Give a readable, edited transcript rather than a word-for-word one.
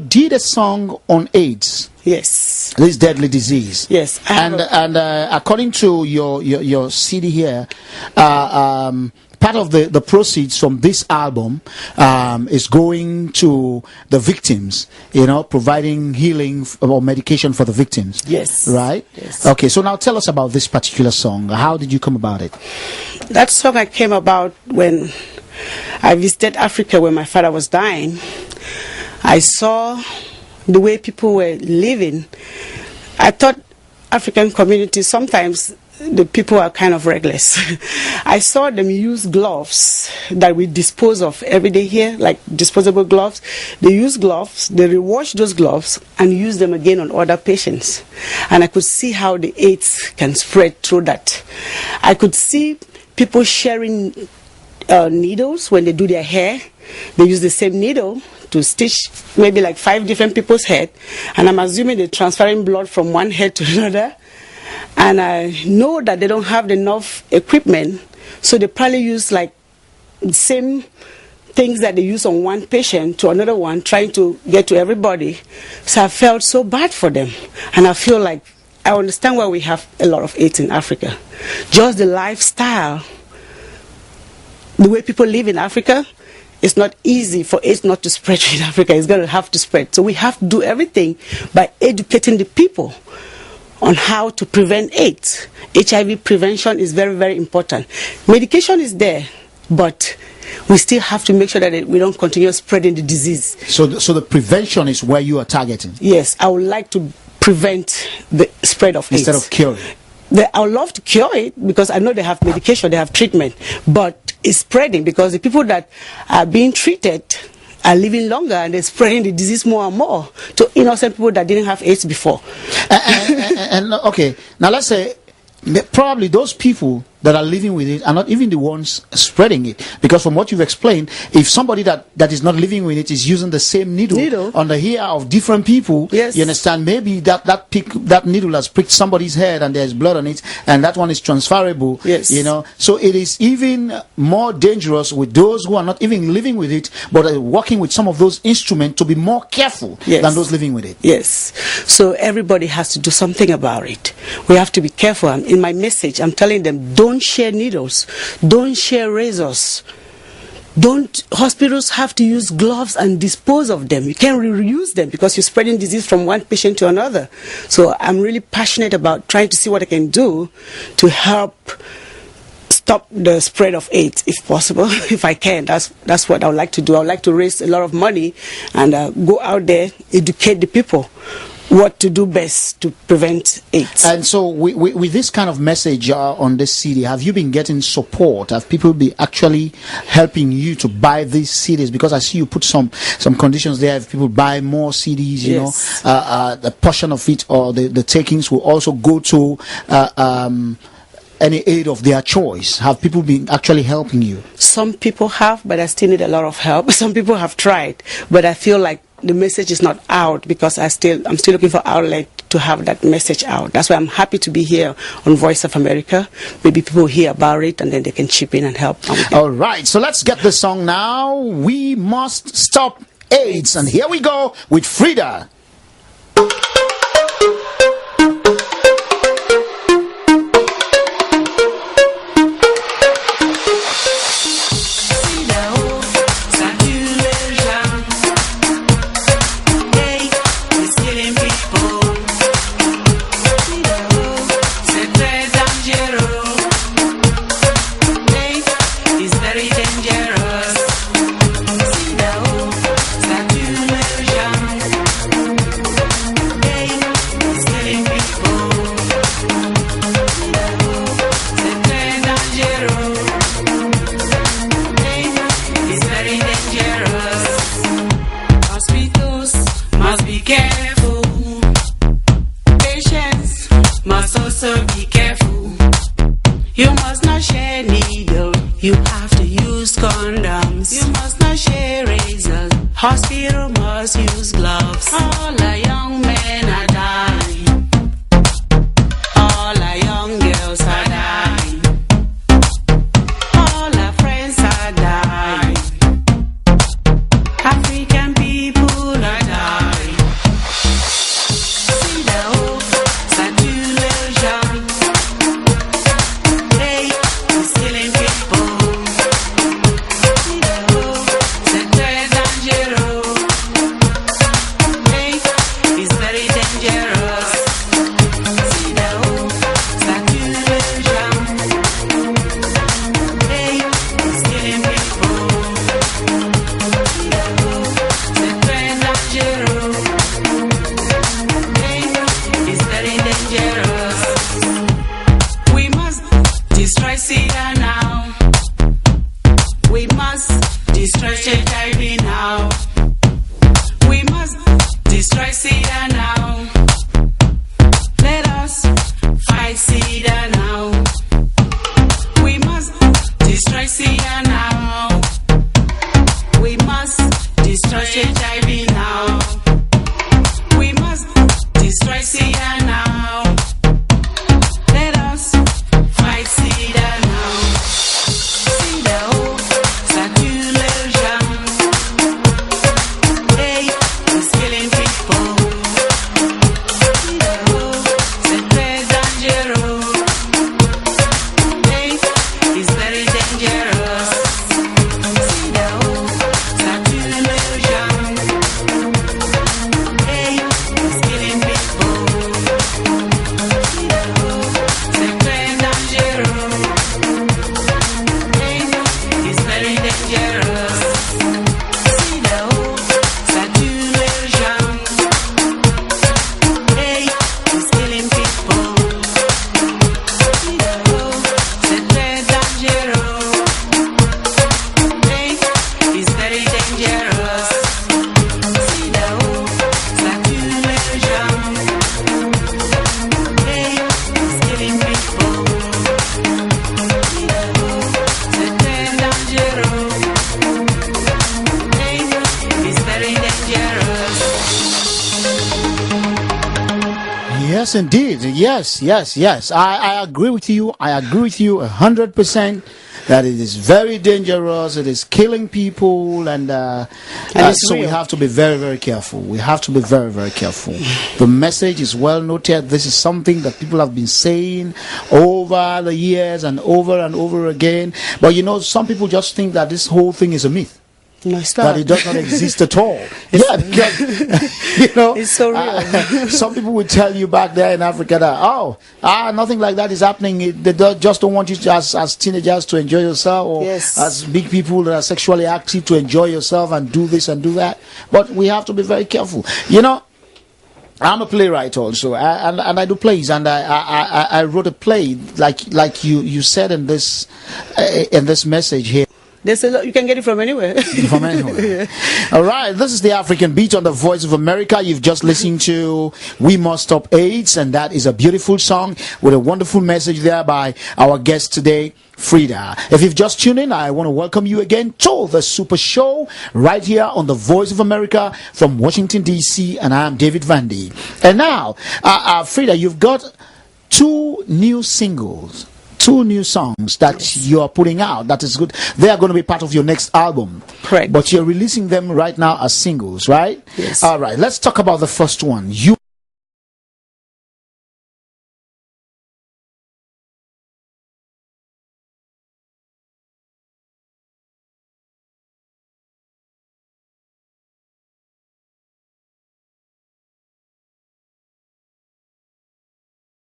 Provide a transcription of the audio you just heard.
did a song on AIDS. Yes. This deadly disease. Yes. And according to your CD here, part of the proceeds from this album is going to the victims, providing healing or medication for the victims. Yes. Right? Yes. Okay, so now tell us about this particular song. How did you come about it? That song I came about when I visited Africa when my father was dying. I saw the way people were living. I thought African communities, sometimes the people are kind of reckless. I saw them use gloves that we dispose of every day here, like disposable gloves. They use gloves, they rewash those gloves and use them again on other patients. And I could see how the AIDS can spread through that. I could see people sharing needles when they do their hair. They use the same needle to stitch maybe like 5 different people's head, and I'm assuming they're transferring blood from one head to another. And I know that they don't have enough equipment, so they probably use like the same things that they use on one patient to another one, trying to get to everybody. So I felt so bad for them, and I feel like I understand why we have a lot of AIDS in Africa. Just the lifestyle, the way people live in Africa. It's not easy for AIDS not to spread in Africa. It's going to have to spread. So we have to do everything by educating the people on how to prevent AIDS. HIV prevention is very, very important. Medication is there, but we still have to make sure that we don't continue spreading the disease. So the prevention is where you are targeting? Yes, I would like to prevent the spread of AIDS. Instead of curing? I would love to cure it because I know they have medication, they have treatment, but it's spreading because the people that are being treated are living longer and they're spreading the disease more and more to innocent people that didn't have AIDS before. Okay, now let's say probably those people that are living with it are not even the ones spreading it, because from what you've explained, if somebody that is not living with it is using the same needle on the hair of different people, yes, you understand, maybe that needle has pricked somebody's head and there's blood on it, and that one is transferable. Yes. So it is even more dangerous with those who are not even living with it but are working with some of those instruments to be more careful, yes, than those living with it. Yes. So everybody has to do something about it. We have to be careful. In my message, I'm telling them, don't share needles, don't share razors, hospitals have to use gloves and dispose of them. You can't reuse them because you're spreading disease from one patient to another. So I'm really passionate about trying to see what I can do to help stop the spread of AIDS, if possible, if I can. That's what I would like to do. I would like to raise a lot of money and go out there, educate the people what to do best to prevent AIDS. And so with this kind of message on this CD, have you been getting support? Have people been actually helping you to buy these CDs? Because I see you put some conditions there. If people buy more CDs, yes, the portion of it or the takings will also go to any aid of their choice. Have people been actually helping you? Some people have, but I still need a lot of help. Some people have tried, but I feel like the message is not out because I'm still looking for outlet to have that message out. That's why I'm happy to be here on Voice of America. Maybe people hear about it and then they can chip in and help. All right, so let's get the song now. We Must Stop AIDS. And here we go with Frida. You have to use condoms. You must not share razors. Hospital must use gloves. All our young men are dying. All our young girls are dying. All our friends are dying. African people are dying. We must destroy HIV now. We must destroy SIDA now. Let us fight SIDA now. We must destroy SIDA now. We must destroy HIV now. We must destroy SIDA now. Let us fight SIDA now. SIDA, oh, ça tue les gens. Hey, it's killing people. SIDA, oh, c'est très dangereux. Hey, it's very dangerous. SIDA, oh, ça tue les gens. Hey, it's killing people. SIDA, oh, c'est très dangereux. Hey, it's very dangerous. SIDA, oh, ça tue les gens. Hey, it's killing people. SIDA, oh, c'est très dangereux. Hey, it's very dangerous. SIDA, oh, ça tue les gens. Hey, it's killing people. SIDA, oh, c'est très dangereux. Hey, it's very dangerous. Yes, indeed. Yes. I agree with you. I agree with you 100% that it is very dangerous. It is killing people, and it's so we real. have to be very, very careful. We have to be very, very careful. The message is well noted. This is something that people have been saying over the years and over again. But you know, some people just think that this whole thing is a myth. No, it's That not. it does not exist at all. Yeah, because you know, It's so real. some people would tell you back there in Africa that nothing like that is happening. They just don't want you to, as teenagers, to enjoy yourself, or Yes. as big people that are sexually active, to enjoy yourself and do this and do that. But we have to be very careful. You know, I'm a playwright also, and I do plays, and I wrote a play like you said in this message here. There's a lot, you can get it from anywhere. From anywhere. All right, this is the African Beat on the Voice of America. You've just listened to We Must Stop AIDS, and that is a beautiful song with a wonderful message there by our guest today, Frida. If you've just tuned in, I want to welcome you again to the Super Show right here on the Voice of America from Washington, D.C., and I'm David Vandy. And now, Frida, you've got two new singles. Two new songs that you are putting out. That is good. They are going to be part of your next album. Correct. But you're releasing them right now as singles, right? Yes. All right. Let's talk about the first one. You